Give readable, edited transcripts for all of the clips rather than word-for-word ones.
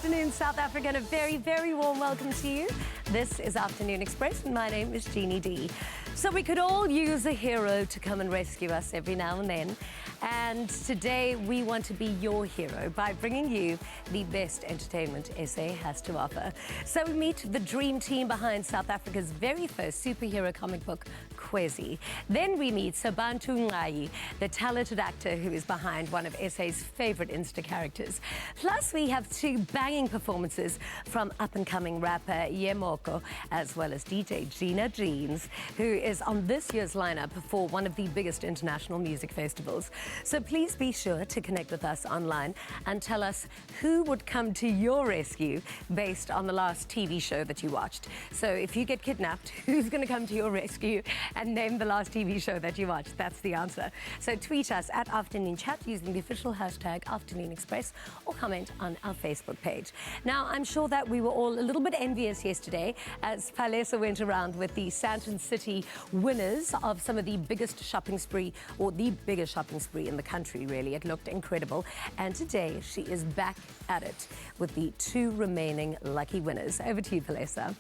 afternoon, South Africa, and a very, very warm welcome to you. This is Afternoon Express, and my name is Gina D. So we could all use a hero to come and rescue us every now and then. And today we want to be your hero by bringing you the best entertainment SA has to offer. So we meet the dream team behind South Africa's very first superhero comic book, Kwezi. Then we meet Sobantu Nqayi, the talented actor who is behind one of SA's favorite Insta characters. Plus we have two banging performances from up-and-coming rapper Ye Mokko, as well as DJ Gina Jeans, who is on this year's lineup for one of the biggest international music festivals. So please be sure to connect with us online and tell us who would come to your rescue based on the last TV show that you watched. So if you get kidnapped, who's going to come to your rescue and name the last TV show that you watched? That's the answer. So tweet us at Afternoon Chat using the official hashtag Afternoon Express or comment on our Facebook page. Now, I'm sure that we were all a little bit envious yesterday as Palesa went around with the Sandton City winners of some of the biggest shopping spree, or the biggest shopping spree in the country, really. It looked incredible. And today she is back at it with the two remaining lucky winners. Over to you, Palesa.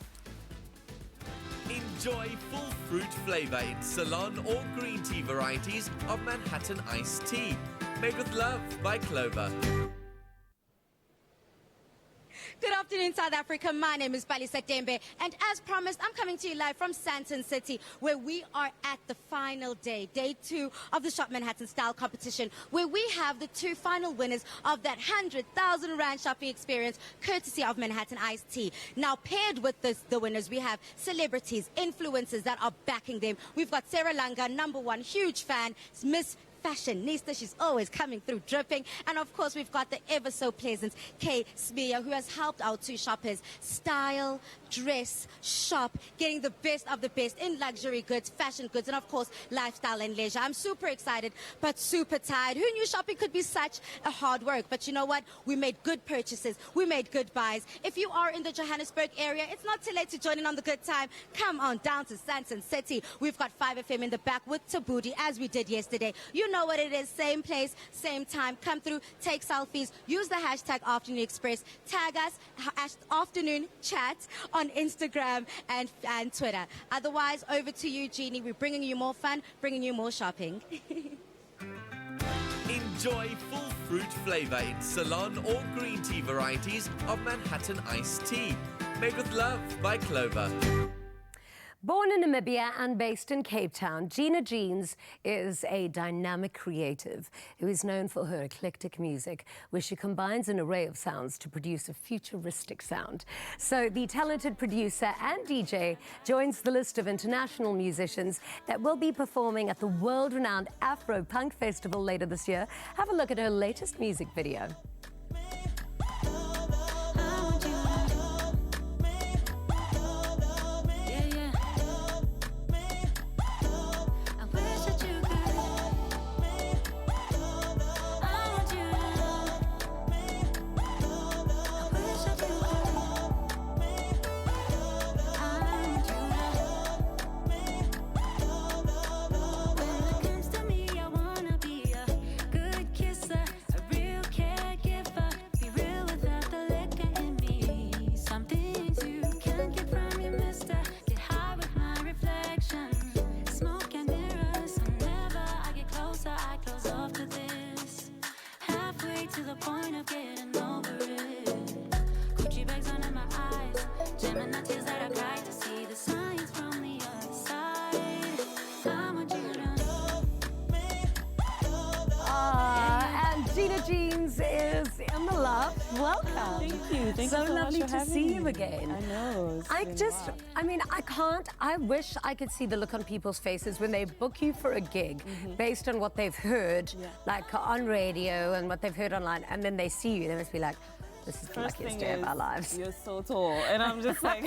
Enjoy full fruit flavour in Ceylon or green tea varieties of Manhattan iced tea. Made with love by Clover. Good afternoon, South Africa. My name is Palesa Tembe, and as promised, I'm coming to you live from Sandton City, where we are at the final day, day 2 of the Shop Manhattan Style competition, where we have the two final winners of that 100,000 Rand shopping experience, courtesy of Manhattan Iced Tea. Now, paired with the winners, we have celebrities, influencers that are backing them. We've got Sarah Langa, #1 huge fan, Miss Fashionista, she's always coming through dripping. And of course, we've got the ever so pleasant Kay Smear, who has helped our two shoppers style, dress, shop, getting the best of the best in luxury goods, fashion goods, and of course, lifestyle and leisure. I'm super excited, but super tired. Who knew shopping could be such a hard work? But you know what? We made good purchases. We made good buys. If you are in the Johannesburg area, it's not too late to join in on the good time. Come on down to Sandton City. We've got 5FM in the back with Tabooty, as we did yesterday. You know what it is, same place, same time. Come through, take selfies, use the hashtag Afternoon Express, tag us, Afternoon Chat on Instagram and Twitter. Otherwise, over to you, Jeannie. We're bringing you more fun, bringing you more shopping. Enjoy full fruit flavour in Ceylon or green tea varieties of Manhattan iced tea. Made with love by Clover. Born in Namibia and based in Cape Town, Gina Jeans is a dynamic creative who is known for her eclectic music, where she combines an array of sounds to produce a futuristic sound. So the talented producer and DJ joins the list of international musicians that will be performing at the world-renowned Afro Punk Festival later this year. Have a look at her latest music video. To the point of getting over it. Gucci bags under my eyes, jamming the tears that I cried to see the signs from the other side. I want you to And Gina Jeans is in the loft. Welcome. Thank you. Thank you so lovely much for to having see me. you again. I know. I wish I could see the look on people's faces when they book you for a gig based on what they've heard, like on radio and what they've heard online, and then they see you. They must be like, this is the luckiest day of our lives. You're so tall. And I'm just like...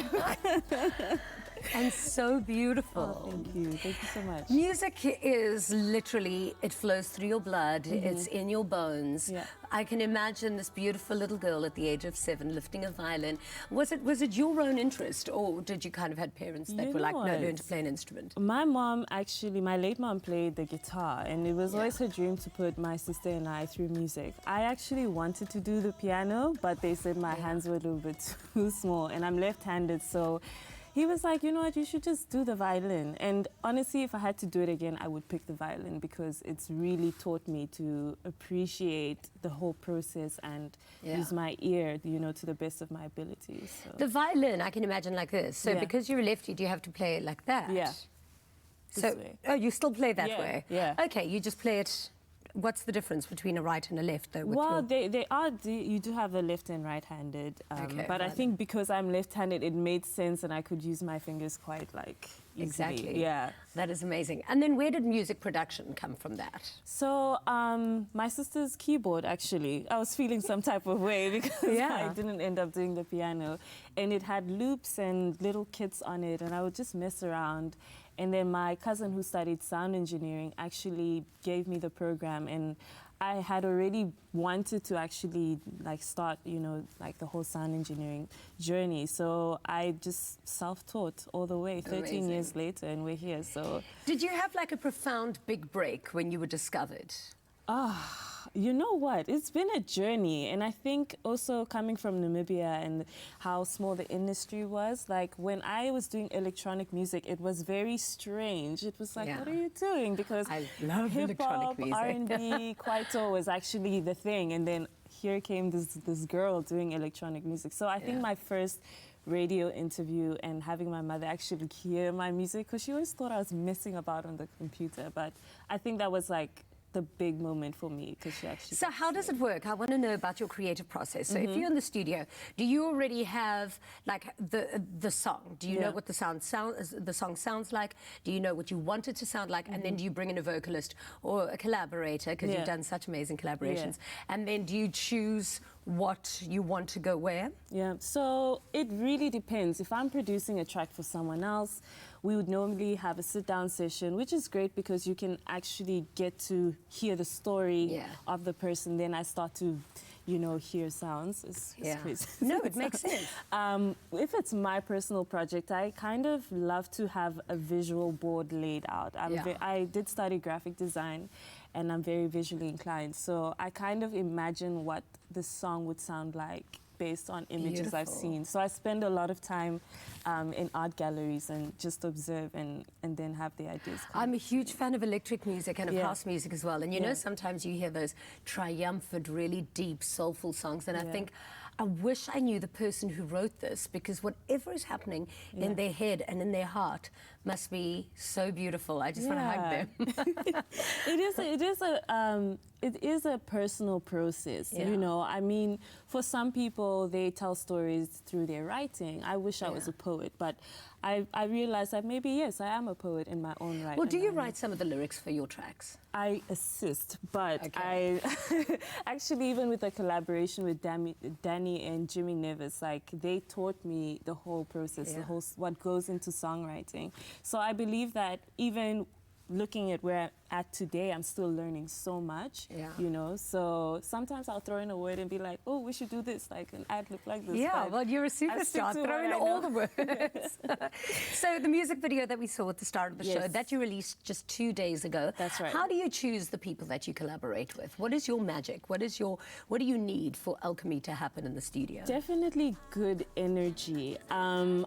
and so beautiful. Oh, thank you. Thank you so much. Music is literally, it flows through your blood, it's in your bones. Yeah. I can imagine this beautiful little girl at the age of 7 lifting a violin. Was it your own interest, or did you kind of had parents that were like, no, learn to play an instrument? My mom, actually, my late mom played the guitar, and it was always her dream to put my sister and I through music. I actually wanted to do the piano, but they said my hands were a little bit too small, and I'm left-handed, so he was like, you know what, you should just do the violin. And honestly, if I had to do it again, I would pick the violin because it's really taught me to appreciate the whole process and use my ear, you know, to the best of my abilities. So. The violin, I can imagine like this. So because you're a lefty, do you have to play it like that? Yeah. So, you still play that way? Yeah. Okay, you just play it. What's the difference between a right and a left, though? Well, you do have a left and right-handed, but I think because I'm left-handed, it made sense, and I could use my fingers quite like easily. Exactly. Yeah. That is amazing. And then where did music production come from that? So my sister's keyboard, actually, I was feeling some type of way because I didn't end up doing the piano, and it had loops and little kits on it, and I would just mess around. And then my cousin who studied sound engineering actually gave me the program, and I had already wanted to actually like start, you know, like the whole sound engineering journey. So I just self-taught all the way, 13 years later, and we're here, so. Did you have like a profound big break when you were discovered? You know what? It's been a journey, and I think also coming from Namibia and how small the industry was, like when I was doing electronic music, it was very strange. It was like, what are you doing? Because I love hip-hop, electronic music. R&B, Kwaito was actually the thing, and then here came this girl doing electronic music. So I think my first radio interview and having my mother actually hear my music, because she always thought I was messing about on the computer, but I think that was like the big moment for me, because she actually. So how does it work? I want to know about your creative process. So if you're in the studio, do you already have like the song? Do you know what the song sounds like? Do you know what you want it to sound like? And then do you bring in a vocalist or a collaborator, because you've done such amazing collaborations? And then do you choose what you want to go where? Yeah, so it really depends. If I'm producing a track for someone else, we would normally have a sit-down session, which is great because you can actually get to hear the story of the person. Then I start to, you know, hear sounds. It's crazy. No, it makes sense. If it's my personal project, I kind of love to have a visual board laid out. I did study graphic design, and I'm very visually inclined. So I kind of imagine what the song would sound like based on images I've seen. So I spend a lot of time in art galleries and just observe and then have the ideas come. I'm a huge fan of electric music and of house music as well. And you know, sometimes you hear those triumphant, really deep, soulful songs, and I think, I wish I knew the person who wrote this, because whatever is happening in their head and in their heart must be so beautiful. I just want to hug them. It is a personal process, you know. I mean, for some people, they tell stories through their writing. I wish I was a poet, but I realized that maybe, yes, I am a poet in my own right. Well, do you write some of the lyrics for your tracks? I assist, but I actually, even with a collaboration with Danny and Jimmy Nevis, like they taught me the whole process, the whole what goes into songwriting. So I believe that even looking at where I'm at today, I'm still learning so much, you know. So sometimes I'll throw in a word and be like, oh, we should do this, like an ad-lib like this. Yeah, well, you're a superstar. Throw in all the words. So the music video that we saw at the start of the show, that you released just 2 days ago. That's right. How do you choose the people that you collaborate with? What is your magic? What do you need for alchemy to happen in the studio? Definitely good energy. I'm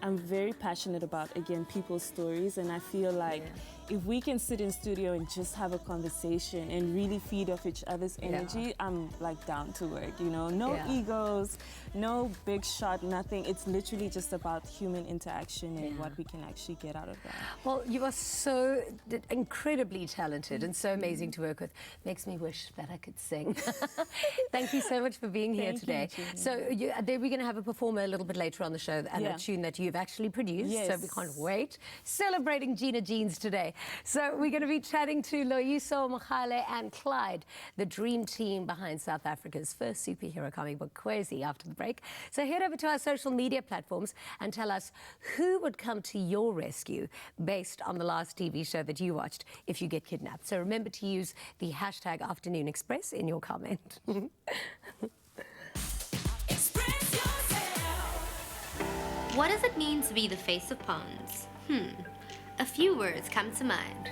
very passionate about, again, people's stories, and I feel like if we can sit in studio and just have a conversation and really feed off each other's energy, I'm like down to work, you know. No egos, no big shot, nothing. It's literally just about human interaction and what we can actually get out of that. Well, you are so incredibly talented and so amazing to work with. Makes me wish that I could sing. Thank you so much for being here today. So we're going to have a performer a little bit later on the show, and a tune that you've actually produced, so we can't wait. Celebrating Gina Jeans today. today. So we're going to be chatting to Loyiso, Mogale and Clyde, the dream team behind South Africa's first superhero comic book, Kwezi, after the break. So head over to our social media platforms and tell us who would come to your rescue based on the last TV show that you watched if you get kidnapped. So remember to use the hashtag Afternoon Express in your comment. What does it mean to be the face of ponds? A few words come to mind.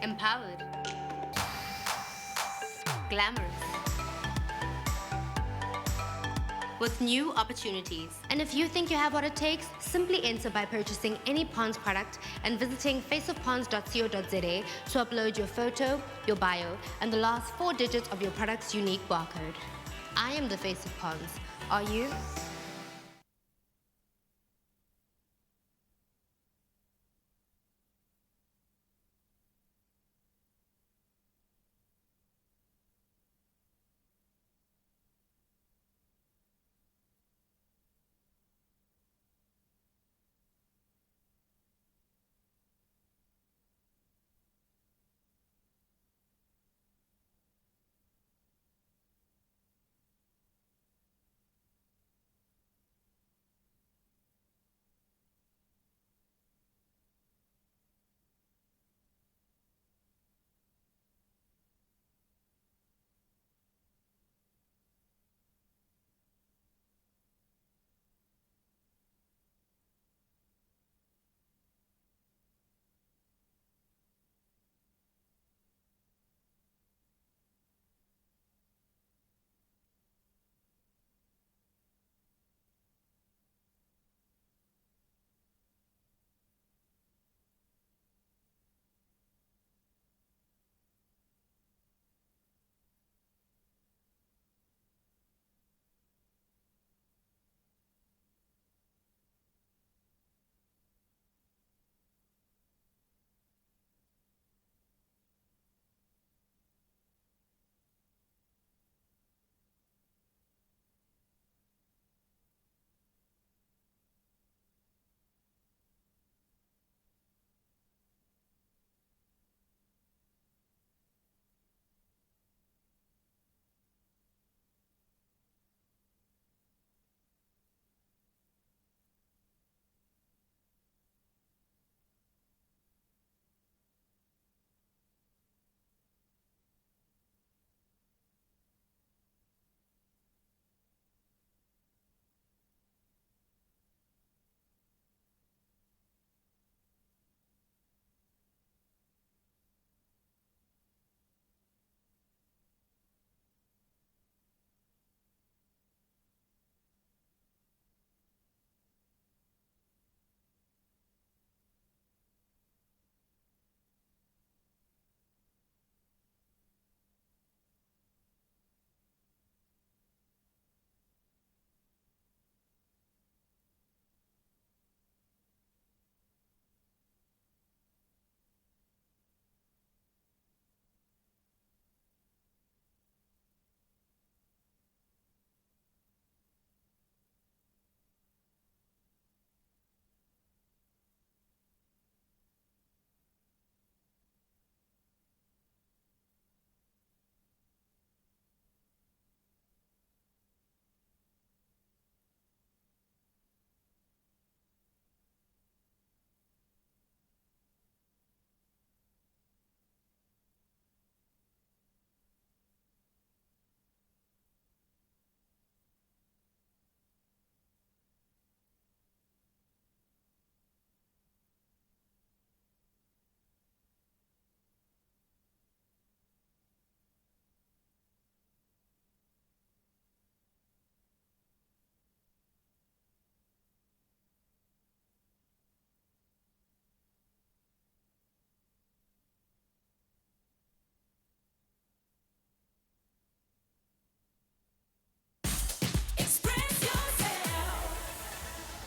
Empowered. Glamorous. With new opportunities. And if you think you have what it takes, simply enter by purchasing any Ponds product and visiting faceofponds.co.za to upload your photo, your bio, and the last 4 digits of your product's unique barcode. I am the face of Ponds. Are you?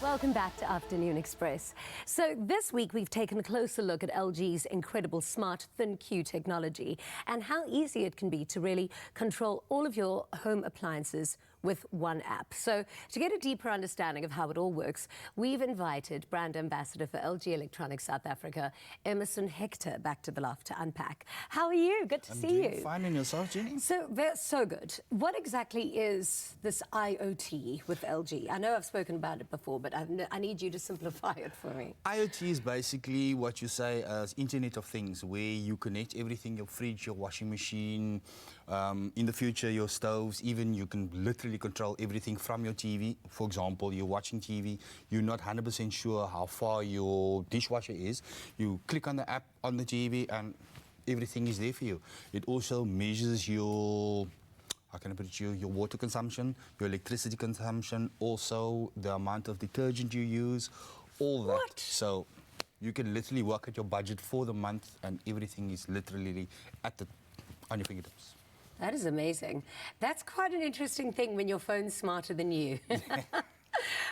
Welcome back to Afternoon Express. So this week we've taken a closer look at LG's incredible smart thin Q technology and how easy it can be to really control all of your home appliances with one app. So to get a deeper understanding of how it all works, we've invited Brand Ambassador for LG Electronics South Africa, Emerson Hector, back to the loft to unpack. How are you? Good to see you. Fine, and yourself, Ginny? So good. What exactly is this IoT with LG? I know I've spoken about it before, but I need you to simplify it for me. IoT is basically what you say as Internet of Things, where you connect everything, your fridge, your washing machine, in the future your stoves, even you can literally control everything from your TV. For example, you're watching TV, you're not 100% sure how far your dishwasher is. You click on the app on the TV and everything is there for you. It also measures your, how can I put it to you, your water consumption, your electricity consumption, also the amount of detergent you use, all that. What? So you can literally work at your budget for the month and everything is literally on your fingertips. That is amazing. That's quite an interesting thing when your phone's smarter than you.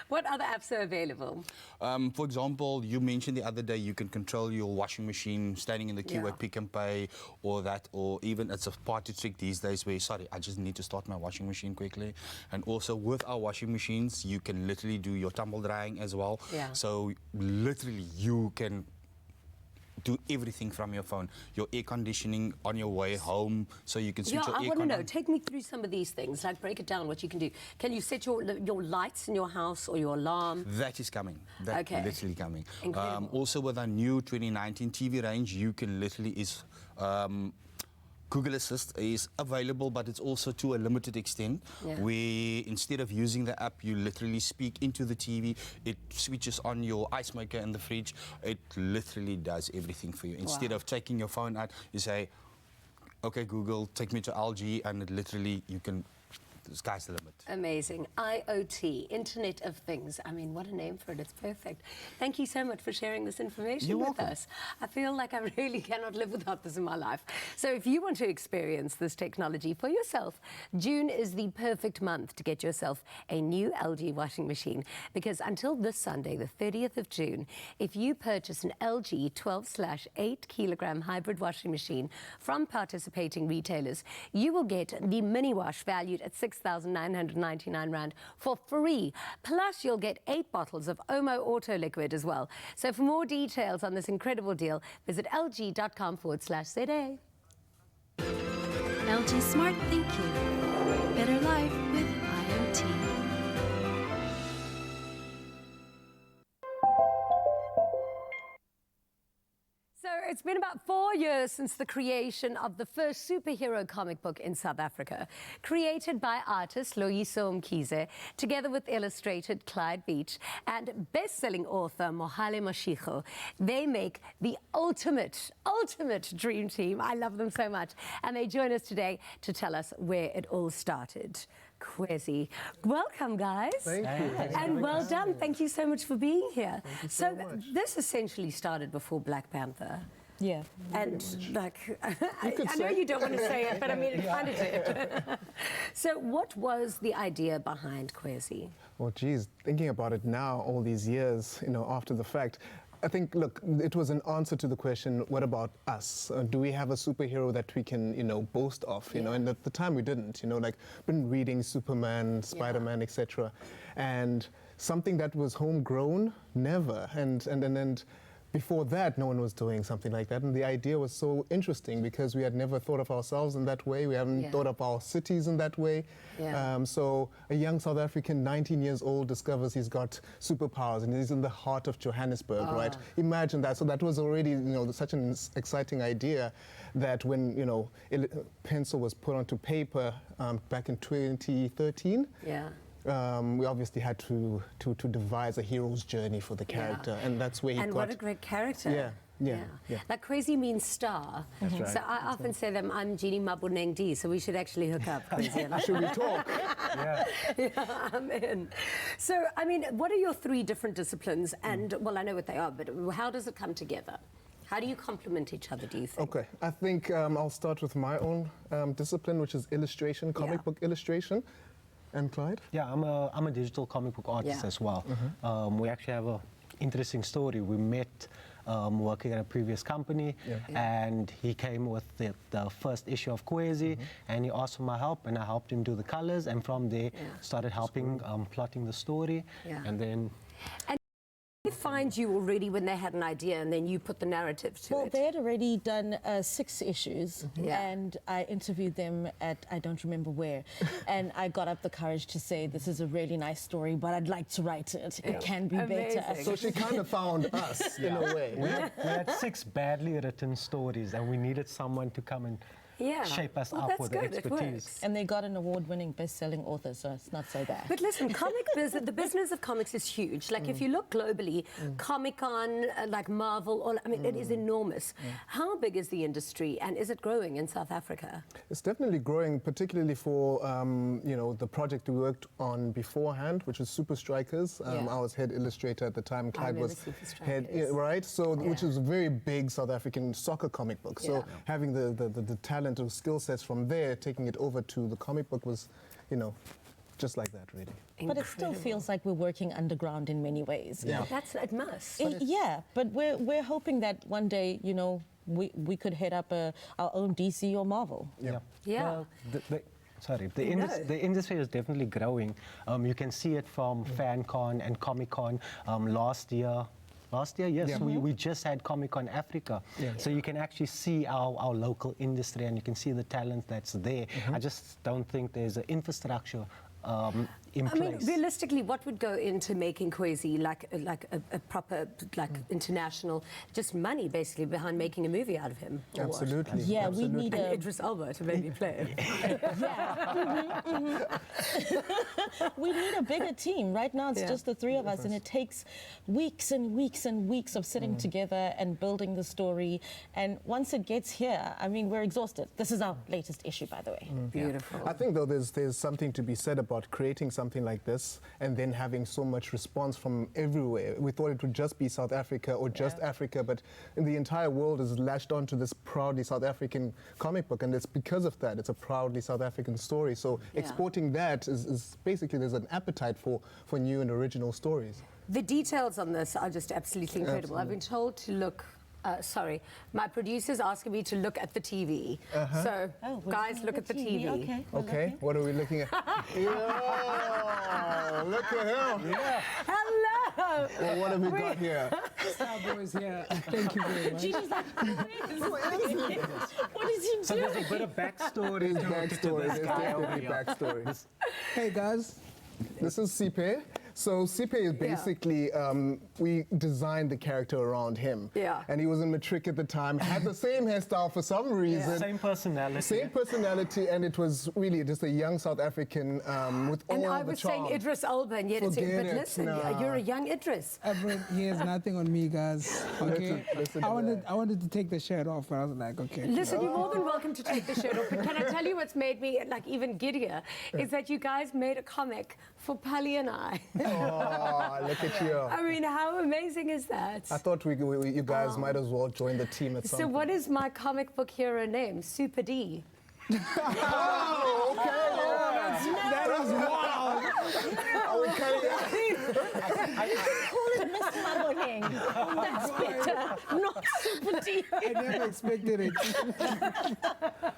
What other apps are available? For example, you mentioned the other day you can control your washing machine standing in the queue Yeah. at Pick and Pay or that, or even it's a party trick these days where, sorry, I just need to start my washing machine quickly. And also with our washing machines, you can literally do your tumble drying as well. Yeah. So literally you can do everything from your phone. Your air conditioning on your way home, so you can switch your I air want to know. on. Take me through some of these things. Like break it down. What you can do. Can you set your lights in your house or your alarm? That is coming. That's Okay. literally coming. Incredible. Also with our new 2019 TV range, you can literally Google Assist is available, but it's also to a limited extent, Yeah. where instead of using the app, you literally speak into the TV, it switches on your ice maker in the fridge, it literally does everything for you. Instead Wow. of taking your phone out, you say, okay, Google, take me to LG, and it literally, you can, the sky's the limit. Amazing. IoT, Internet of Things. I mean, what a name for it. It's perfect. Thank you so much for sharing this information You're with welcome. us. I feel like I really cannot live without this in my life. So if you want to experience this technology for yourself, June is the perfect month to get yourself a new LG washing machine, because until this Sunday, the 30th of June, if you purchase an LG 12/8 kilogram hybrid washing machine from participating retailers, you will get the mini wash valued at 6,999 Rand for free. Plus, you'll get 8 bottles of Omo Auto Liquid as well. So for more details on this incredible deal, visit lg.com/ZA. LG Smart Thinking. Better life with IoT. So it's been about 4 years since the creation of the first superhero comic book in South Africa. Created by artist Loyiso Mkhize, together with illustrator Clyde Beach and best-selling author Mohale Mashiko, they make the ultimate dream team. I love them so much. And they join us today to tell us where it all started. Kwezi. Welcome, guys. Thank you. And well done. Thank you so much for being here. So this essentially started before Black Panther. Yeah. And like, I know say. you don't want to say it, but I mean, it kind of did. So what was the idea behind Kwezi? Well, geez, thinking about it now, all these years, after the fact, I think, look, it was an answer to the question, what about us? Do we have a superhero that we can, boast of? And at the time we didn't, been reading Superman, Spider-Man, etc. And something that was homegrown, never. And before that, no one was doing something like that. And the idea was so interesting because we had never thought of ourselves in that way. We hadn't thought of our cities in that way. Yeah. So a young South African, 19 years old, discovers he's got superpowers and he's in the heart of Johannesburg, right? Imagine that. So that was already, such an exciting idea that when, pencil was put onto paper back in 2013, we obviously had to devise a hero's journey for the character, and that's where he and got. what a great character. Yeah. Like Kwezi means star. That's right. So I often say that I'm Gina Jeanz, so we should actually hook up, Kwezi. and I. Should we talk? Yeah, I'm in. So, I mean, what are your 3 different disciplines? And, well, I know what they are, but how does it come together? How do you complement each other, do you think? Okay, I think I'll start with my own discipline, which is illustration, comic book illustration. And Clyde? Yeah, I'm a digital comic book artist as well. We actually have an interesting story. We met working at a previous company, and he came with the first issue of Kwezi, and he asked for my help, and I helped him do the colors, and from there started helping plotting the story, and then. They find you already when they had an idea and then you put the narrative to it? Well, they had already done 6 issues and I interviewed them at, I don't remember where, and I got up the courage to say, this is a really nice story, but I'd like to write it. It can be better. So she kind of found us in a way. We had 6 badly written stories, and we needed someone to come and shape us up with the expertise. And they got an award-winning best-selling author, so it's not so bad. But listen, the business of comics is huge. Like if you look globally, Comic-Con, like Marvel, I mean, it is enormous. How big is the industry, and is it growing in South Africa? It's definitely growing, particularly for you know, the project we worked on beforehand, which was Super Strikers. I was head illustrator at the time. Clyde was head, right? So which is a very big South African soccer comic book. So having the talent of skill sets from there, taking it over to the comic book was, you know, just like that, really. But it still feels like we're working underground in many ways. It must. But we're hoping that one day, you know, we could head up our own DC or Marvel. Well, the industry is definitely growing. You can see it from FanCon and Comic-Con last year. Yes, we just had Comic-Con Africa. So you can actually see our local industry, and you can see the talent that's there. I just don't think there's an infrastructure in place. I mean, realistically, what would go into making Kwezi like a proper, international, just money basically behind making a movie out of him? Absolutely. Yeah, absolutely. we need and Idris Elba to maybe play it. We need a bigger team. Right now, it's just the 3 of us, and it takes weeks and weeks and weeks of sitting together and building the story. And once it gets here, I mean, we're exhausted. This is our latest issue, by the way. Beautiful. I think, though, there's something to be said about creating something like this and then having so much response from everywhere. We thought it would just be South Africa or just Africa, but the entire world is latched onto this proudly South African comic book, and it's because of that. It's a proudly South African story. So exporting that is basically, there's an appetite for new and original stories. The details on this are just absolutely incredible. I've been told to look. Sorry, my producer's asking me to look at the TV. So, guys, look at the TV. Okay, what are we looking at? Look at him. Hello. Well, what have we got here? Starboy's here. Thank you very much. Gina's like, what is he doing? So there's a bit of backstory to this guy over here. Backstory. Hey, guys. This is Sipe. So Sipe is basically, we designed the character around him. And he was in matric at the time, had the same hairstyle for some reason. Same personality. Same personality, and it was really just a young South African with all the charm. And I was saying Idris Elba, and yet but listen, you're a young Idris. He has nothing on me, guys. Okay? Listen I wanted to take the shirt off, but I was like, okay. Listen, you're more than welcome to take the shirt off. But can I tell you what's made me like even giddier? Is that you guys made a comic for Pali and I. Oh, look at you. I mean, how amazing is that? I thought you guys might as well join the team at some point. So what is my comic book hero name? Super D. Oh, okay. That is wild. Call it Miss Magoheng. That's better. Not Super D. I never expected it.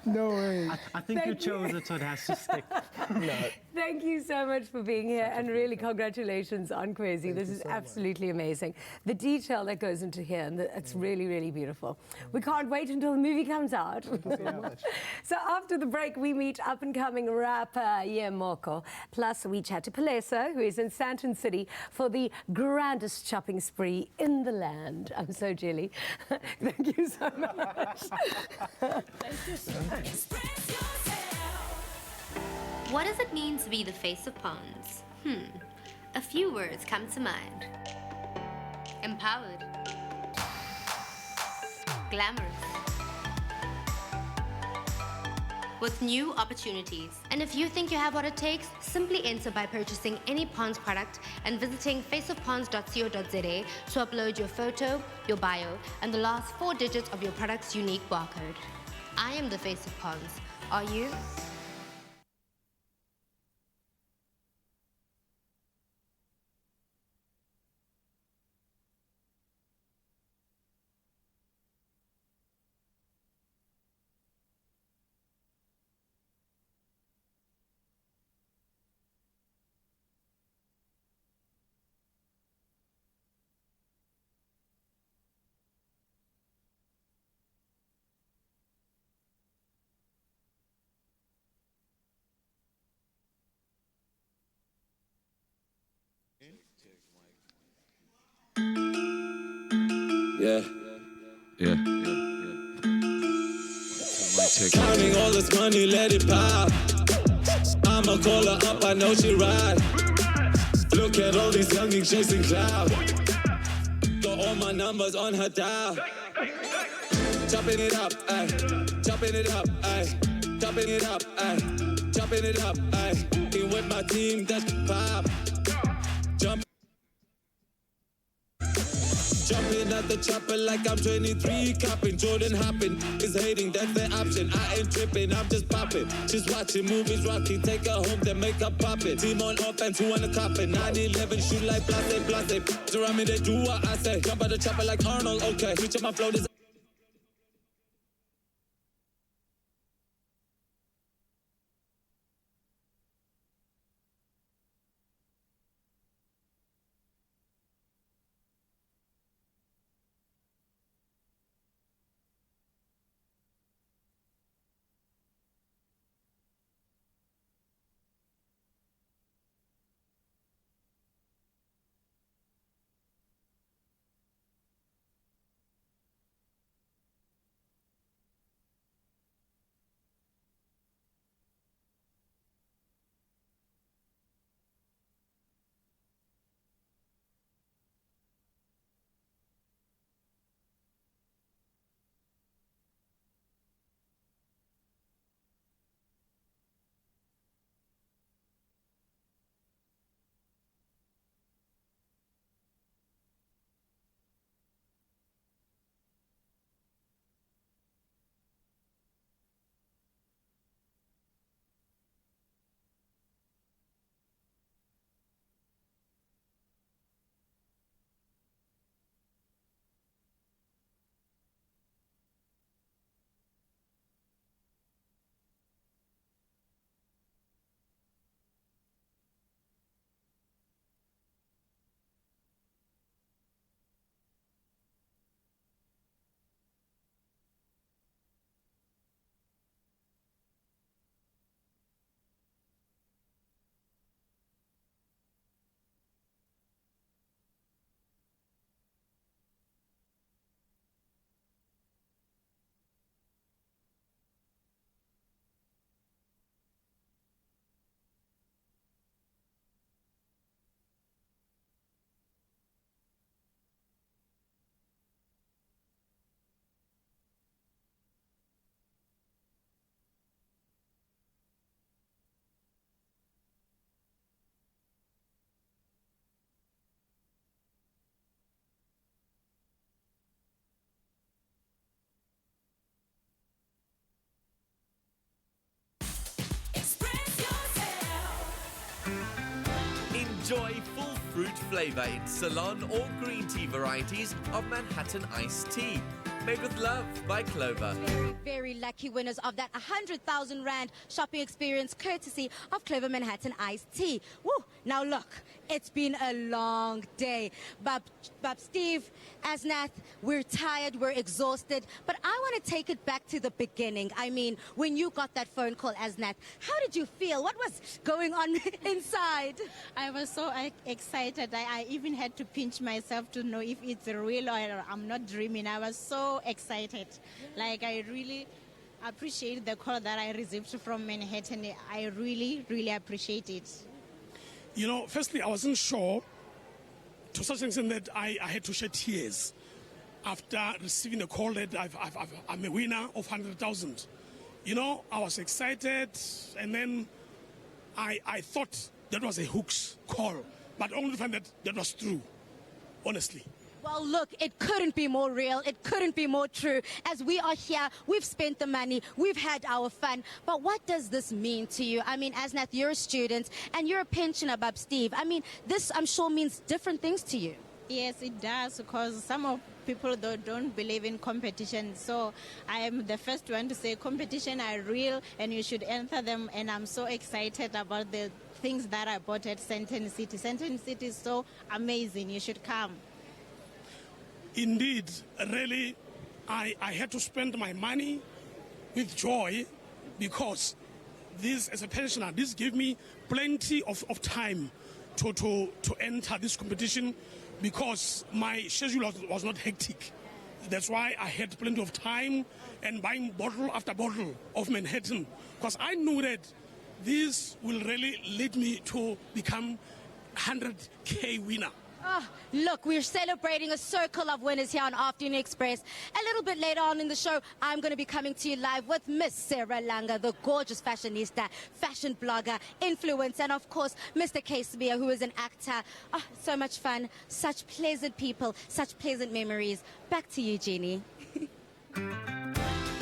No way. I think you chose it, so it has to stick. Thank you so much for being here, and really congratulations on Kwezi. This is absolutely amazing. The detail that goes into here, and it's really, really beautiful. We can't wait until the movie comes out. Thank you so much. So after the break, we meet up-and-coming rapper Ye Mokko. Plus, we chat to Palesa, who is in Sandton City for the grandest shopping spree in the land. I'm so jelly. Thank you so much. Thank you so much. What does it mean to be the face of Ponds? A few words come to mind. Empowered. Glamorous. With new opportunities. And if you think you have what it takes, simply enter by purchasing any Ponds product and visiting faceofponds.co.za to upload your photo, your bio, and the last 4 digits of your product's unique barcode. I am the face of Ponds. Are you? Counting all this money, let it pop. I'ma call her up, I know she ride. Look at all these youngins chasing cloud. Got all my numbers on her dial. Chopping it up, ayy. Chopping it up, ayy. Chopping it up, ayy. Chopping it up, ayy. Been with my team, that's pop. Jumping at the chopper like I'm 23, copping. Jordan hopping is hating, that's the option. I ain't tripping, I'm just popping. She's watching movies, rocking, take her home, then make her pop it. Team on offense, who wanna cop it? 9-11, shoot like blase, blase. Around me, they do what I say. Jump at the chopper like Arnold, okay. Switch up my flow, this. Enjoy full fruit flavour in Ceylon or green tea varieties of Manhattan iced tea. Made with love by Clover. Very, very lucky winners of that 100,000 Rand shopping experience courtesy of Clover Manhattan iced tea. Woo! Now look, it's been a long day. Bab Steve, Asnath, we're tired, we're exhausted, but I want to take it back to the beginning. I mean, when you got that phone call, Asnath, how did you feel? What was going on inside? I was so excited. I even had to pinch myself to know if it's real or I'm not dreaming. I was so excited. Like, I really appreciate the call that I received from Manhattan. I really, really appreciate it. You know, firstly, I wasn't sure to such an extent that I had to shed tears after receiving a call that I'm a winner of 100,000. You know, I was excited, and then I thought that was a hoax call, but only to find that that was true, honestly. Well, look, it couldn't be more real. It couldn't be more true. As we are here, we've spent the money, we've had our fun. But what does this mean to you? I mean, Asnath, you're a student and you're a pensioner, Bab Steve. I mean, this, I'm sure, means different things to you. Yes, it does, because some of people don't believe in competition. So I am the first one to say competition are real and you should enter them. And I'm so excited about the things that I bought at Sandton City. Sandton City is so amazing. You should come. Indeed, really, I had to spend my money with joy, because this, as a pensioner, this gave me plenty of time to enter this competition, because my schedule was not hectic. That's why I had plenty of time and buying bottle after bottle of Manhattan, because I knew that this will really lead me to become 100K winner. Oh, look, we're celebrating a circle of winners here on Afternoon Express. A little bit later on in the show, I'm going to be coming to you live with Miss Sarah Langa, the gorgeous fashionista, fashion blogger, influencer, and of course, Mr. Kwezi, who is an actor. Oh, so much fun, such pleasant people, such pleasant memories. Back to you, Jeannie.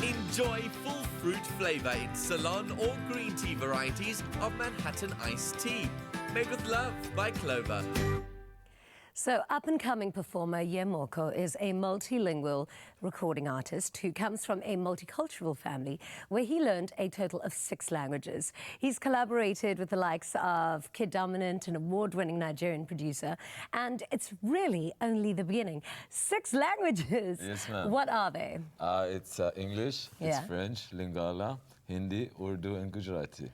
Enjoy full fruit flavour in Ceylon or green tea varieties of Manhattan iced tea. Made with love by Clover. So up-and-coming performer Ye Mokko is a multilingual recording artist who comes from a multicultural family where he learned a total of 6 languages. He's collaborated with the likes of Kid Dominant, an award-winning Nigerian producer, and it's really only the beginning. 6 languages! Yes, ma'am. What are they? It's English, it's French, Lingala, Hindi, Urdu, and Gujarati.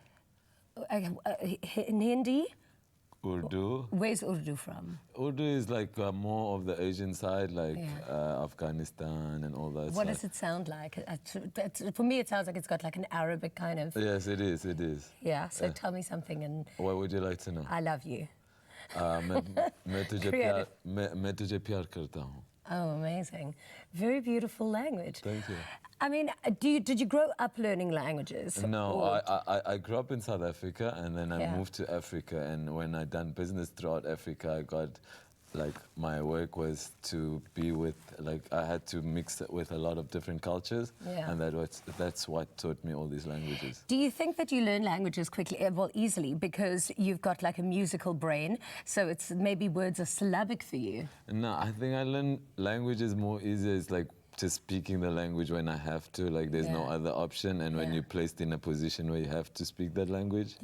In Hindi? Urdu. Where's Urdu from? Urdu is like more of the Asian side, like Afghanistan and all that. What does it sound like? For me, it sounds like it's got like an Arabic kind of... Yes, it is, it is. Yeah, so tell me something and... What would you like to know? I love you. मैं तुझे प्यार करता हूँ. Oh, amazing. Very beautiful language. Thank you. I mean, did you grow up learning languages? No, I grew up in South Africa and then I moved to Africa, and when I done business throughout Africa, I got, like, my work was to be with, like, I had to mix it with a lot of different cultures, and that's what taught me all these languages. Do you think that you learn languages quickly, well, easily, because you've got like a musical brain, so it's maybe words are syllabic for you? No, I think I learn languages more easier. It's like just speaking the language when I have to, like there's no other option, and when you're placed in a position where you have to speak that language,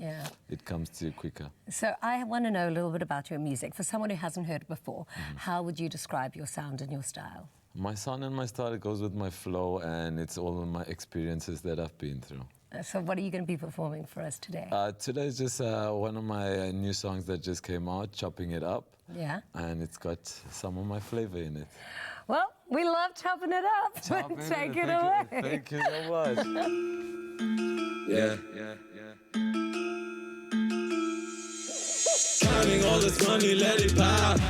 it comes to you quicker. So I want to know a little bit about your music. For someone who hasn't heard it before, how would you describe your sound and your style? My sound and my style, it goes with my flow, and it's all of my experiences that I've been through. So what are you going to be performing for us today? Today is just one of my new songs that just came out, Chopping It Up. Yeah. And it's got some of my flavor in it. Well, we love chopping it up. Take it away. Thank you so much. Yeah. Counting all this money, let it pop.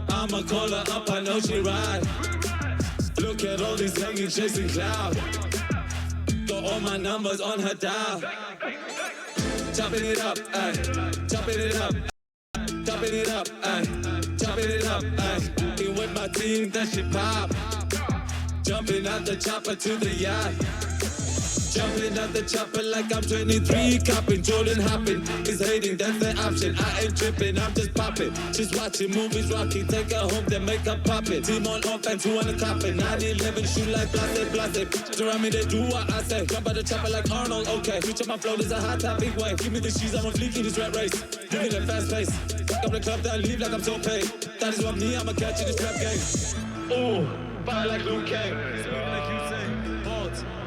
I'ma call her up, I know she ride. Look at all these youngins chasing cloud. Got all my numbers on her dial. Chopping it up, ayy. Chopping it up. Chopping it up, ayy. Chopping it up, ayy. In with my team, that shit pop. Jumping out the chopper to the yacht. Jumping out the chopper like I'm 23, copping, Jordan hopping. Is hating, that's the option. I ain't tripping, I'm just popping. She's watching movies, rocky, take her home, then make her pop it. Team on offense, who wanna cop it? 9-11, shoot like blase. Around me, they do what I say. Jump out the chopper like Arnold, okay. Switch up my flow, there's a hot topic way. Give me the shoes, I'm a fleek in this rat race. Moving at fast pace. Fuck up the club, then leave like I'm so paid. That is what me, I'ma catch in this rap game. Ooh, fire like Luke Kang. Speaking like you say.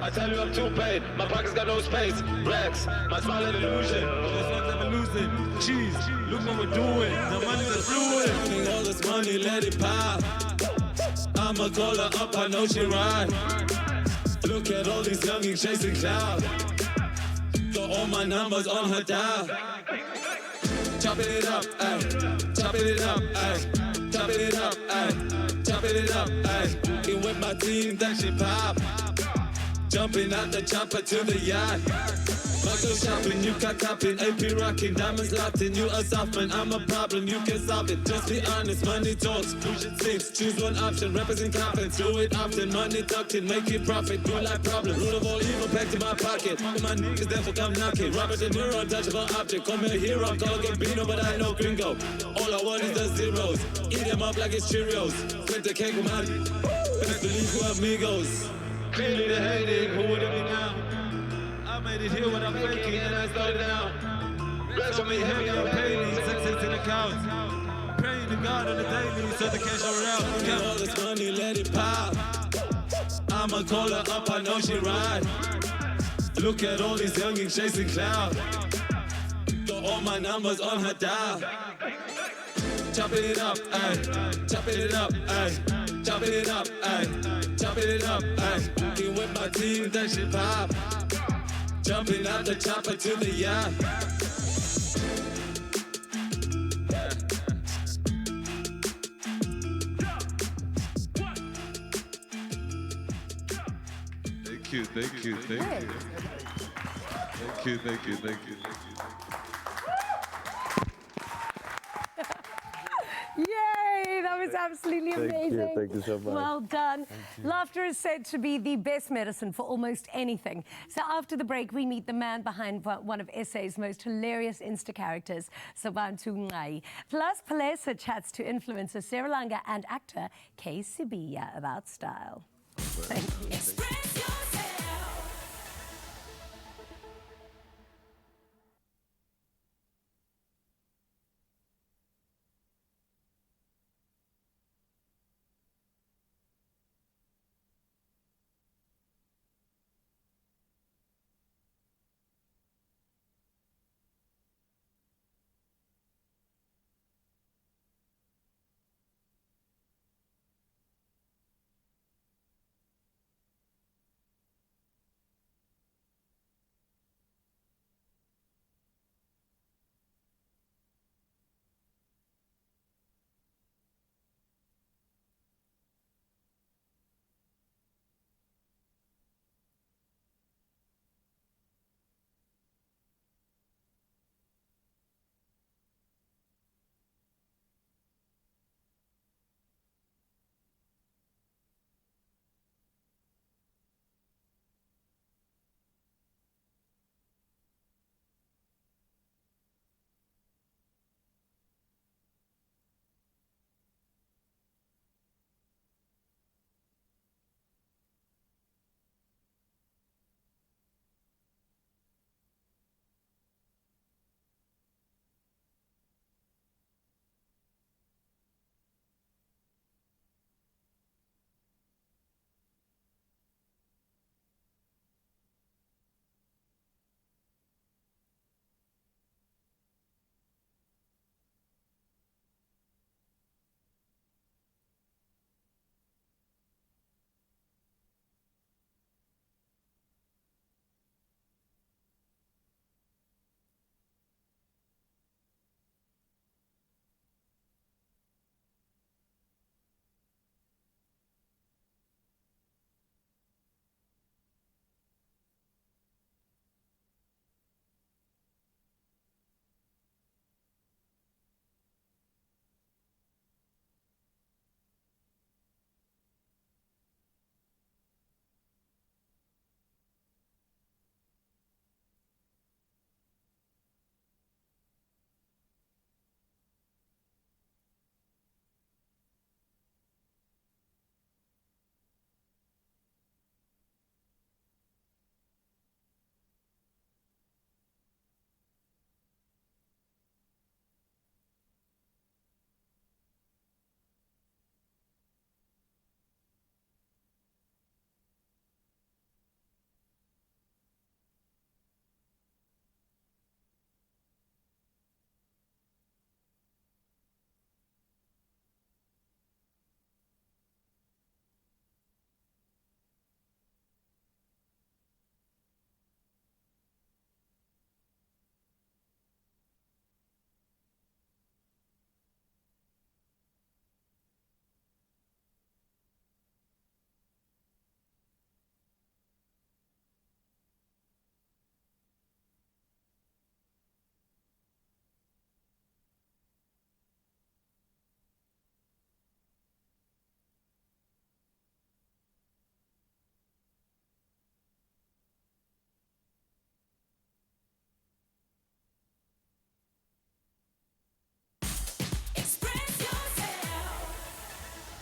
I tell you I'm too paid, my pockets got no space. Racks, my smile an illusion. This one's never losing. Cheese, look what we're doing. The money's is fluid. Counting all this money, let it pop. I'ma call her up, I know she ride. Look at all these youngins chasing cloud. Got all my numbers on her dial. Chopping it up, ayy. Chopping it up, ayy. Chopping it up, ayy. Chopping it up, ayy. In with my team, that shit pop. Jumping out the chopper to the yacht. Michael shopping, you got topping. AP rocking, diamonds locked in. You a soft man, I'm a problem, you can solve it. Just be honest, money talks, fusion sinks. Choose one option, represent confidence. Do it often, money tucked in, make it profit. Do like problem, root of all evil, packed in my pocket. My niggas therefore come knocking. Robert De Niro, untouchable object. Call me a hero, call Gambino, but I know gringo. All I want is the zeros. Eat them up like it's Cheerios. Flip the cake with my best believe we're amigos. Clearly they're hating, who would it be now? I made it here when I'm faking and I started now. Bless on me heavy, I'm paying, success in the couch. Praying to God on the daily so the cash around. Count all this money, let it pop. I'ma call her up, I know she ride. Look at all these youngins chasing cloud. Got all my numbers on her dial. Chopping it up, ayy. Chopping it up, ayy. Jumping it up, ayy. Jumping it up, ayy. Being with my team, that shit pop. Jumping out the chopper to the yacht. Thank you, thank you, thank you. Thank you, thank you, thank you. Yay, that was absolutely amazing. Thank you so much. Well done. Laughter is said to be the best medicine for almost anything. So after the break, we meet the man behind one of SA's most hilarious Insta characters, Sobantu Nqayi. Plus, Palesa chats to influencer Seralanga and actor Kwezi about style. Thank you.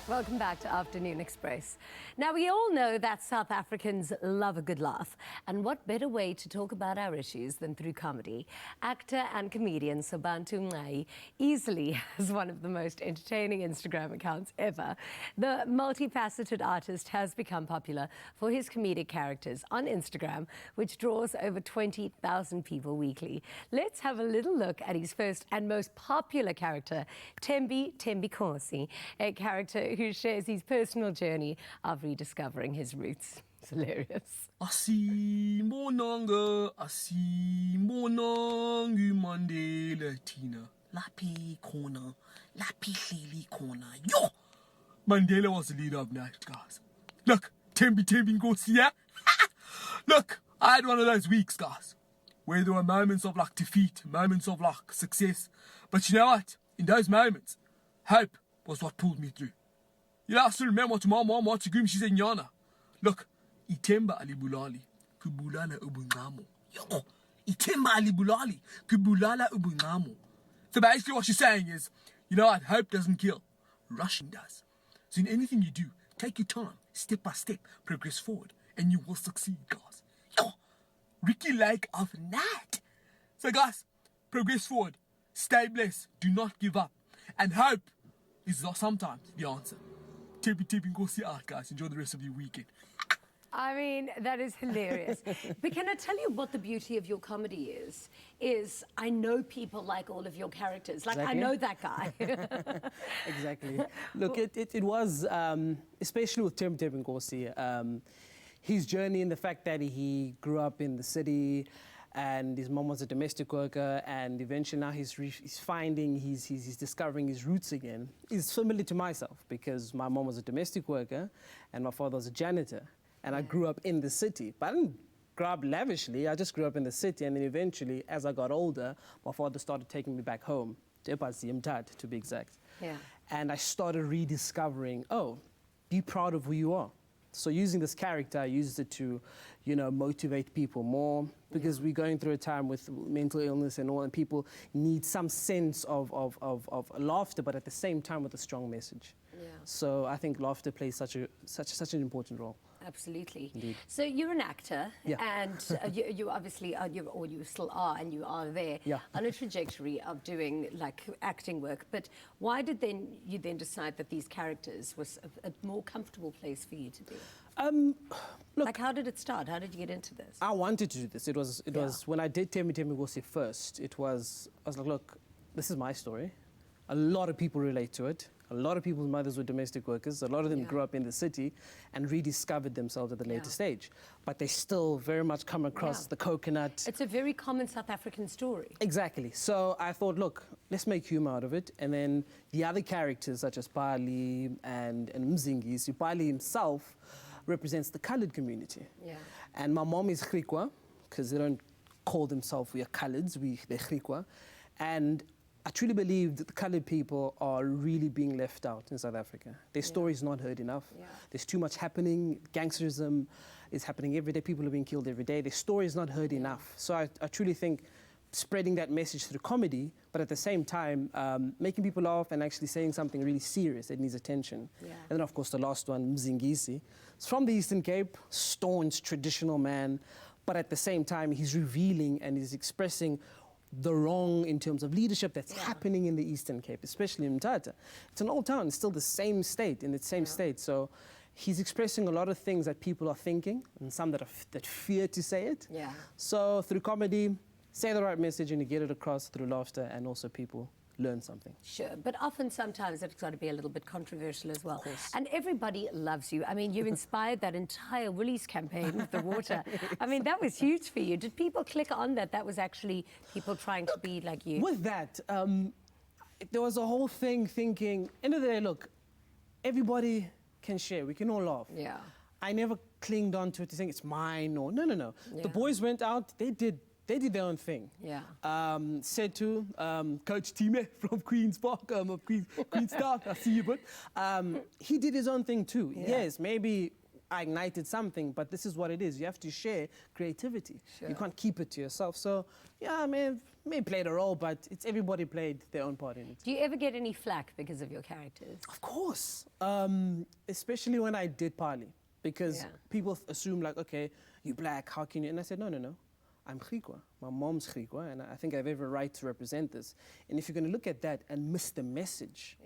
Welcome back to Afternoon Express. Now, we all know that South Africans love a good laugh. And what better way to talk about our issues than through comedy? Actor and comedian Sobantu Nqayi easily has one of the most entertaining Instagram accounts ever. The multifaceted artist has become popular for his comedic characters on Instagram, which draws over 20,000 people weekly. Let's have a little look at his first and most popular character, Kwezi, a character who shares his personal journey of rediscovering his roots. It's hilarious. Asimbonanga Mandela Tina. Lapi corner, Lapi Lili corner. Yo! Mandela was the leader of night, guys. Look, Tembi Nkosi, yeah? Look, I had one of those weeks, guys, where there were moments of like defeat, moments of like success. But you know what? In those moments, hope was what pulled me through. You know, I still remember what my mom watched she said, Nyana, look, Itemba alibulali, kubulala ubungamo. Yo, Itemba alibulali, kubulala ubungamo. So basically what she's saying is, you know what, hope doesn't kill, rushing does. So in anything you do, take your time, step by step, progress forward, and you will succeed, guys. Yo, Ricky Lake of Nat. So guys, progress forward, stay blessed, do not give up, and hope is sometimes the answer. Tipping go see out, guys. Enjoy the rest of your weekend. I mean, that is hilarious. But can I tell you what the beauty of your comedy is? I know people like all of your characters. Like, Exactly. I know that guy. Exactly. Look, it was, especially with Tim Nkosi, his journey and the fact that he grew up in the city and his mom was a domestic worker, and eventually now he's discovering his roots again, is similar to myself, because my mom was a domestic worker and my father was a janitor. And I grew up in the city, but I didn't grow up lavishly. I just grew up in the city, and then eventually, as I got older, my father started taking me back home, to be exact. Yeah. And I started rediscovering, oh, be proud of who you are. So using this character, I used it to, you know, motivate people more, because we're going through a time with mental illness and all, and people need some sense of laughter, but at the same time with a strong message. Yeah. So I think laughter plays such an important role. Absolutely. Indeed. So you're an actor, Yeah. and you obviously are, or you still are, and you are there on a trajectory of doing like acting work. But why did you then decide that these characters was a more comfortable place for you to be? Look, like, how did it start? How did you get into this? I wanted to do this. It was when I did Temi Nkosi first. I was like, look, this is my story. A lot of people relate to it. A lot of people's mothers were domestic workers. A lot of them grew up in the city and rediscovered themselves at a later stage. But they still very much come across the coconut. It's a very common South African story. Exactly. So I thought, look, let's make humor out of it. And then the other characters, such as Pali and Mzingisi, Pali himself represents the colored community. Yeah. And my mom is Griqua, because they don't call themselves, we are coloreds, they're Griqua. And I truly believe that the colored people are really being left out in South Africa. Their story is not heard enough. Yeah. There's too much happening. Gangsterism is happening every day. People are being killed every day. Their story is not heard enough. So I truly think spreading that message through comedy, but at the same time, making people laugh and actually saying something really serious that needs attention. Yeah. And then, of course, the last one, Mzingisi. It's from the Eastern Cape, staunch, traditional man, but at the same time, he's revealing and he's expressing the wrong in terms of leadership that's happening in the Eastern Cape, especially in Mthatha. It's an old town, it's still the same state, in its same state. So he's expressing a lot of things that people are thinking, and some that fear to say it. Yeah. So through comedy, say the right message and you get it across through laughter, and also people learn something. Sure, but often sometimes it's got to be a little bit controversial as well. And everybody loves you. I mean, you inspired that entire Woolies campaign with the water. I mean, that was huge for you. Did people click on that? That was actually people trying to be like you. With that, there was a whole thing thinking, end of the day, look, everybody can share. We can all laugh. Yeah. I never clinged on to it to think it's mine or no. Yeah. The boys went out, they did their own thing. Yeah. Said to Coach Time from Queen's Park, of Queen's Park, I see you, but he did his own thing too. Yeah. Yes, maybe I ignited something, but this is what it is. You have to share creativity. Sure. You can't keep it to yourself. So, yeah, I may have played a role, but everybody played their own part in it. Do you ever get any flack because of your characters? Of course. Especially when I did Pali, because people assume like, okay, you're black, how can you? And I said, no. I'm Griqua. My mom's Griqua, and I think I have every right to represent this. And if you're going to look at that and miss the message,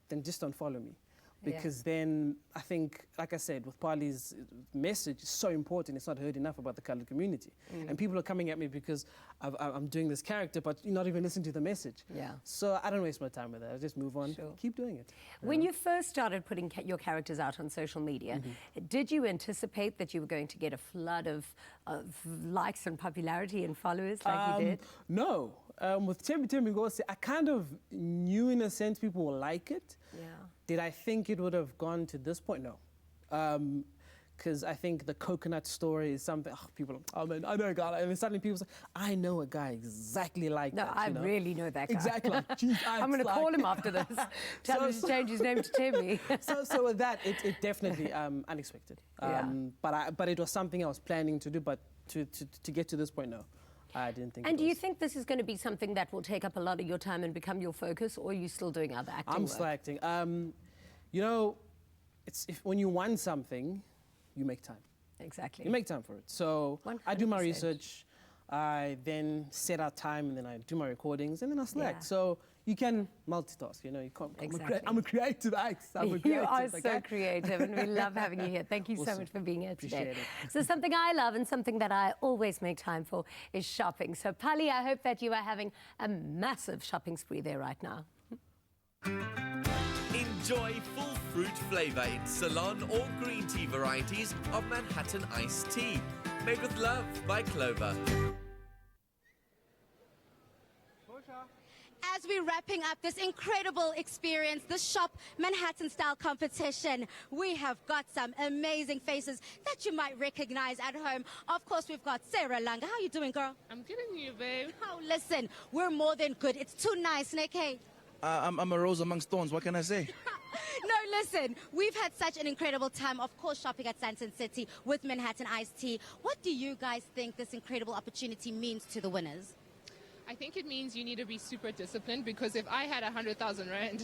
then just don't follow me. because then I think, like I said, with Pali's message, it's so important. It's not heard enough about the coloured community. And people are coming at me because I'm doing this character, but you're not even listening to the message. Yeah. So I don't waste my time with that. I just move on, keep doing it. When you first started putting your characters out on social media, did you anticipate that you were going to get a flood of likes and popularity and followers like you did? No. With Tembi Nqayi, I kind of knew in a sense people will like it. Yeah. Did I think it would have gone to this point? No. Because I think the coconut story is something, people, man, I know a guy. And then suddenly people say, I know a guy exactly like that. No, I really know that guy. Exactly. Geez, I'm going to call him after this. Tell him to change his name to Timmy. so with that, it definitely unexpected. But it was something I was planning to do, but to get to this point, no. I didn't think. And do you think this is going to be something that will take up a lot of your time and become your focus, or are you still doing other acting I'm still acting. You know, when you want something, you make time. Exactly. You make time for it. So 100%. I do my research, I then set out time, and then I do my recordings, and then I still act. So you can multitask, you know. You can't, I'm a creative act. You are so creative, and we love having you here. Thank you so much for being here today. So something I love and something that I always make time for is shopping. So Pali, I hope that you are having a massive shopping spree there right now. Enjoy full fruit flavour in Ceylon or green tea varieties of Manhattan iced tea. Made with love by Clover. As we're wrapping up this incredible experience, the Shop Manhattan Style competition, we have got some amazing faces that you might recognize at home. Of course, we've got Sarah Langa. How you doing, girl? I'm kidding you, babe. Oh, listen, we're more than good. It's too nice, Nick. Hey. I'm a rose amongst thorns. What can I say? No, listen, we've had such an incredible time, of course, shopping at Sandton City with Manhattan iced tea. What do you guys think this incredible opportunity means to the winners? I think it means you need to be super disciplined, because if I had 100,000 rand,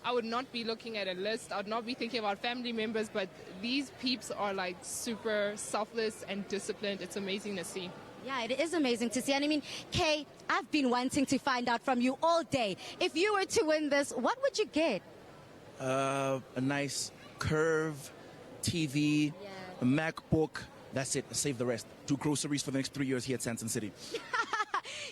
I would not be looking at a list. I would not be thinking about family members, but these peeps are like super selfless and disciplined. It's amazing to see. Yeah, it is amazing to see. And I mean, Kay, I've been wanting to find out from you all day. If you were to win this, what would you get? A nice curve, TV, a MacBook. That's it. Save the rest. Do groceries for the next 3 years here at Sandton City.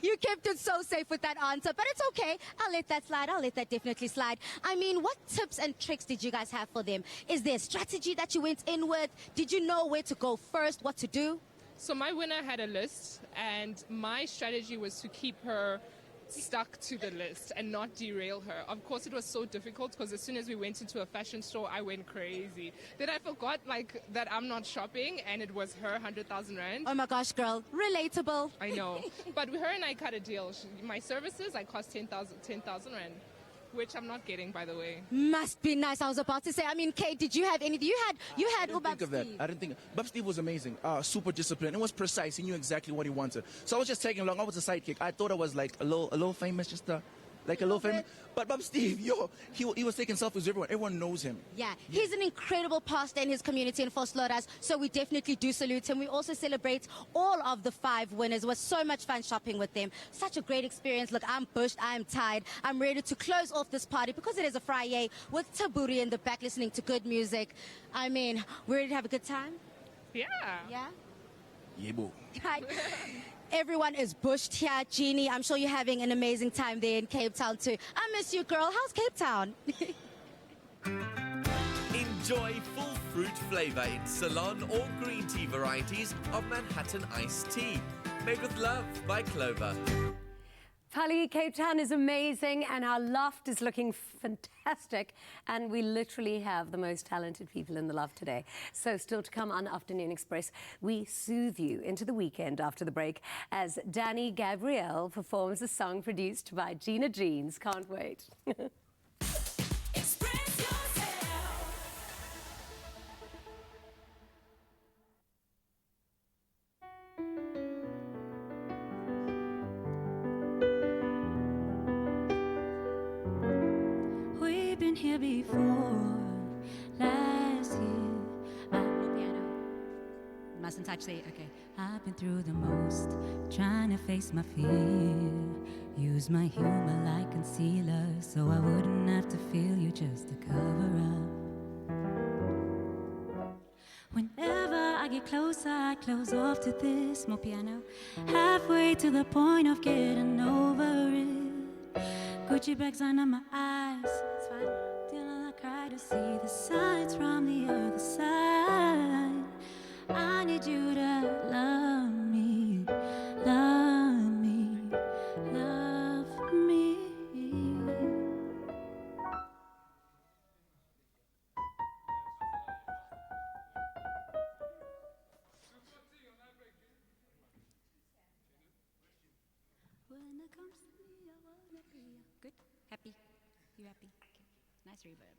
You kept it so safe with that answer, but it's okay. I'll let that slide. I'll let that definitely slide. I mean, what tips and tricks did you guys have for them? Is there a strategy that you went in with? Did you know where to go first, what to do? So my winner had a list, and my strategy was to keep her stuck to the list and not derail her. Of course, it was so difficult because as soon as we went into a fashion store, I went crazy. Then I forgot that I'm not shopping, and it was her 100,000 rand. Oh my gosh, girl, relatable. I know, but her and I cut a deal. My services, I cost 10,000 rand. Which I'm not getting, by the way. Must be nice. I was about to say. I mean, Kate, did you have anything? You had I didn't think of that. I didn't think. Bub Steve was amazing. Super disciplined. It was precise. He knew exactly what he wanted. So I was just tagging along. I was a sidekick. I thought I was like a little famous, just like a little famous. But Bub Steve, he was taking selfies with everyone. Everyone knows him. Yeah, he's an incredible pastor in his community in Vosloorus. So we definitely do salute him. We also celebrate all of the 5 winners. It was so much fun shopping with them. Such a great experience. Look, I'm bushed. I'm tired. I'm ready to close off this party because it is a Friday with Taburi in the back listening to good music. I mean, we're ready to have a good time? Yeah. Yeah? Yeah, boo. Hi. Everyone is bushed here. Jeannie, I'm sure you're having an amazing time there in Cape Town too. I miss you, girl. How's Cape Town? Enjoy full fruit flavour in Ceylon or green tea varieties of Manhattan iced tea. Made with love by Clover. Pali, Cape Town is amazing and our loft is looking fantastic, and we literally have the most talented people in the loft today. So still to come on Afternoon Express, we soothe you into the weekend after the break as Danny Gabrielle performs a song produced by Gina Jeans. Can't wait. Been here before last year. No piano. Mustn't touch the. Okay. I've been through the most, trying to face my fear. Use my humor like concealer, so I wouldn't have to feel you just to cover up. Whenever I get closer, I close off to this. More piano. Halfway to the point of getting over it. Gucci bags under my eyes. It's fine. Till I cry to see the signs from the other side. I need you to love me, love me, love me. When it comes to me, I wanna be good, happy. You happy? Okay. Nice reverb.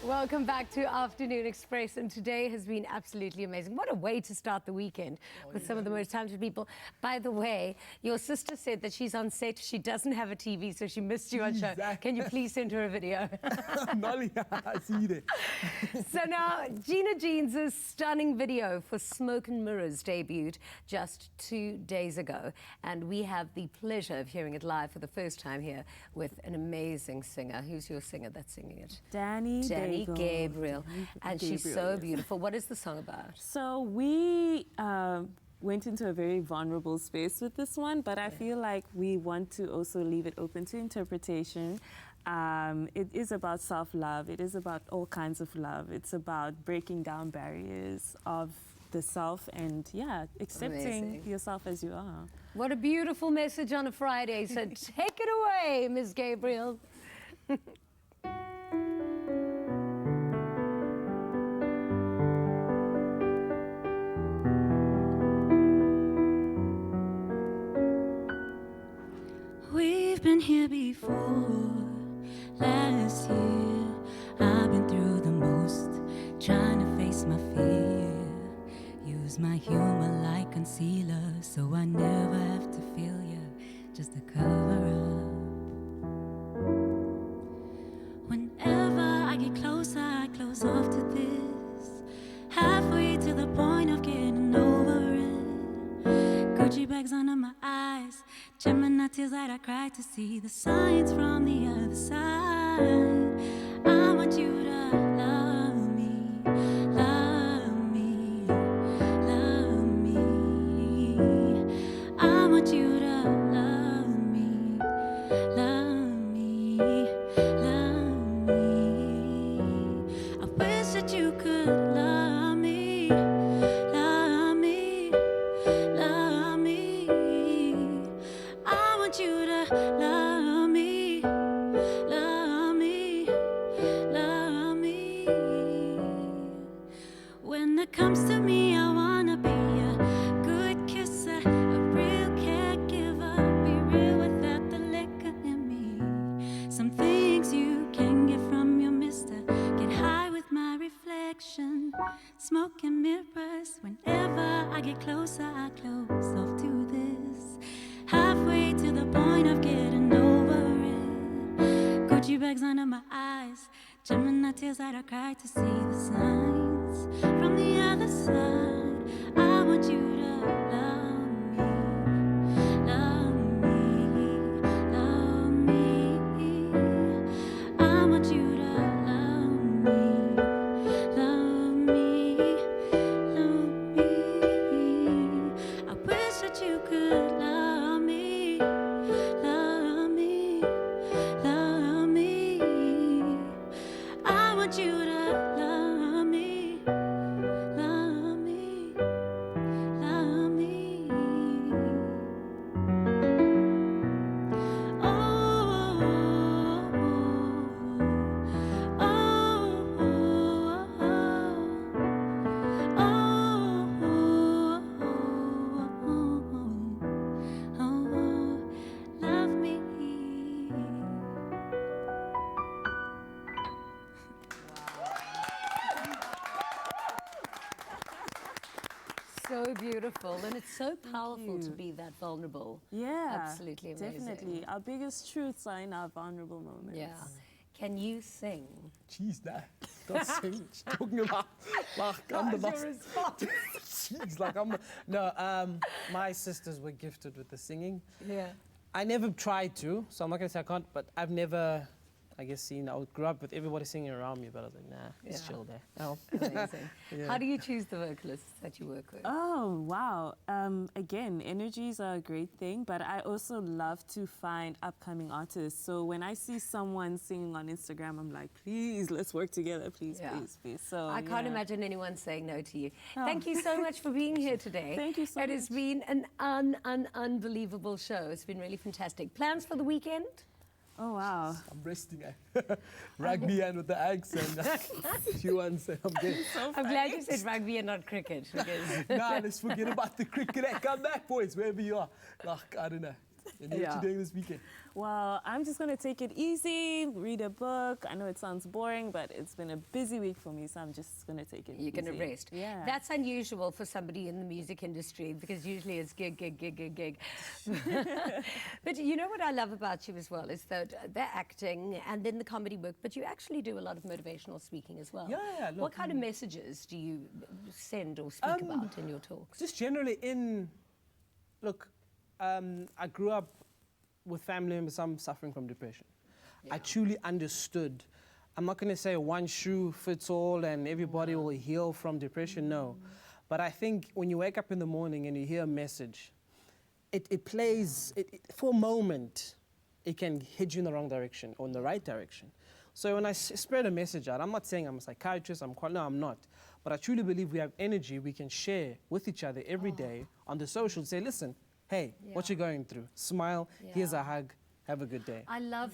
Welcome back to Afternoon Express, and today has been absolutely amazing. What a way to start the weekend with some of the most talented people. By the way, your sister said that she's on set, she doesn't have a TV, so she missed you on show. Can you please send her a video? Nolly, I see it. So now, Gina Jean's stunning video for Smoke and Mirrors debuted just 2 days ago, and we have the pleasure of hearing it live for the first time here with an amazing singer. Who's your singer that's singing it? Danny Gabriel. And she's so beautiful. What is the song about? So we went into a very vulnerable space with this one, but I feel like we want to also leave it open to interpretation. It is about self-love. It is about all kinds of love. It's about breaking down barriers of the self and, yeah, accepting yourself as you are. What a beautiful message on a Friday. So take it away, Ms. Gabriel. We've been here before. Last year, I've been through the most, trying to face my fear. Use my humor like concealer, so I never have to feel you, just a cover up. Whenever I get closer, I close off to this. Halfway to the point of getting over it. Gucci bags under my eyes, Gemini tears that I cry to see the signs from the other side. I want you to love me, love me, love me. I want you to love me, love me, love me. I wish that you could love me, love me, love me. I want you to love me, love me, love me. When it comes to me, I wanna be a good kisser, a real caregiver, be real without the liquor in me. Some things you can get from your mister, get high with my reflection, smoking mirrors. Whenever I get closer, I close off to this, halfway to the point of getting over it. Gucci bags under my eyes, Gemini tears that I cry to see the signs from the other side. I want you to love me, love me, love me. I want you to love me, love me, love me. I wish that you could love me, love me, love me. I want you to love me, love me, love me. Oh, oh, love me. So beautiful, and it's so powerful to be that vulnerable. Yeah, Absolutely amazing. definitely. Our biggest truths are in our vulnerable moments. Yeah. Can you sing? Jeez, that. That's she's talking about like I'm the That's your best. response. Jeez, like I'm. No, my sisters were gifted with the singing. Yeah. I never tried to, so I'm not gonna say I can't. But I've never, I guess, seen. I grew up with everybody singing around me, but I was like, nah, it's Yeah. chill there. Oh. Amazing. Yeah. How do you choose the vocalists that you work with? Oh, wow. Again, energies are a great thing, but I also love to find upcoming artists. So when I see someone singing on Instagram, I'm like, please, let's work together, please, Yeah. please, please. So I can't yeah. imagine anyone saying no to you. Oh. Thank you so much for being here today. Thank you so It has been an unbelievable show. It's been really fantastic. Plans for the weekend? Oh, wow. I'm resting. Rugby and with the eggs and few ones. I'm good. I'm glad you said rugby and not cricket. Because Nah, let's forget about the cricket. Come back, boys, wherever you are. Like, I don't know. And what Yeah. you doing this weekend? Well, I'm just going to take it easy, read a book. I know it sounds boring, but it's been a busy week for me, so I'm just going to take it easy. you're going to rest. Yeah. That's unusual for somebody in the music industry because usually it's gig, gig, gig, gig, gig. But you know what I love about you as well is that they're acting and then the comedy work, but you actually do a lot of motivational speaking as well. Yeah, What kind of messages do you send or speak about in your talks? Just generally look, I grew up with family members, some suffering from depression. I truly understood. I'm not going to say one shoe fits all and everybody will heal from depression, no. But I think when you wake up in the morning and you hear a message, it plays, for a moment, it can head you in the wrong direction or in the right direction. So when I spread a message out, I'm not saying I'm a psychiatrist, no, I'm not. But I truly believe we have energy we can share with each other every day on the social. Say, listen, hey, what you going through? Smile, here's a hug, have a good day. I love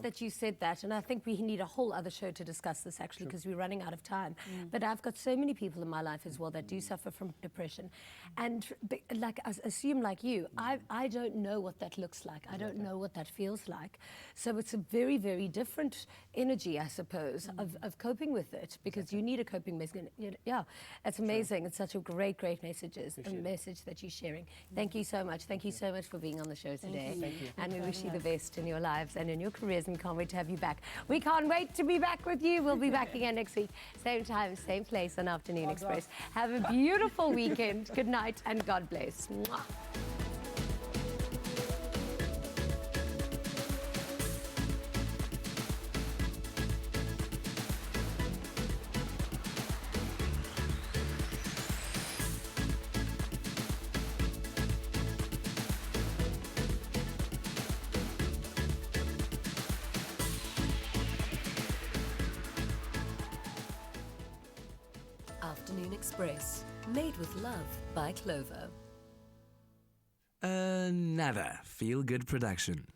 that you said that, and I think we need a whole other show to discuss this actually because we're running out of time. But I've got so many people in my life as well that do suffer from depression, and like I assume like you, I don't know what that looks like. I don't know what that feels like. So it's a very, very different energy, I suppose, of coping with it because you need a coping mechanism. Yeah, it's amazing. It's such a great message that you're sharing. Thank you so much. Thank you so much for being on the show today. Thank you. And we wish you the best in your lives and in your careers and can't wait to have you back. We can't wait to be back with you. We'll be back again next week. Same time, same place on Afternoon Express. Have a beautiful weekend. Good night and God bless. Mwah. Express, made with love by Clover. Another feel-good production.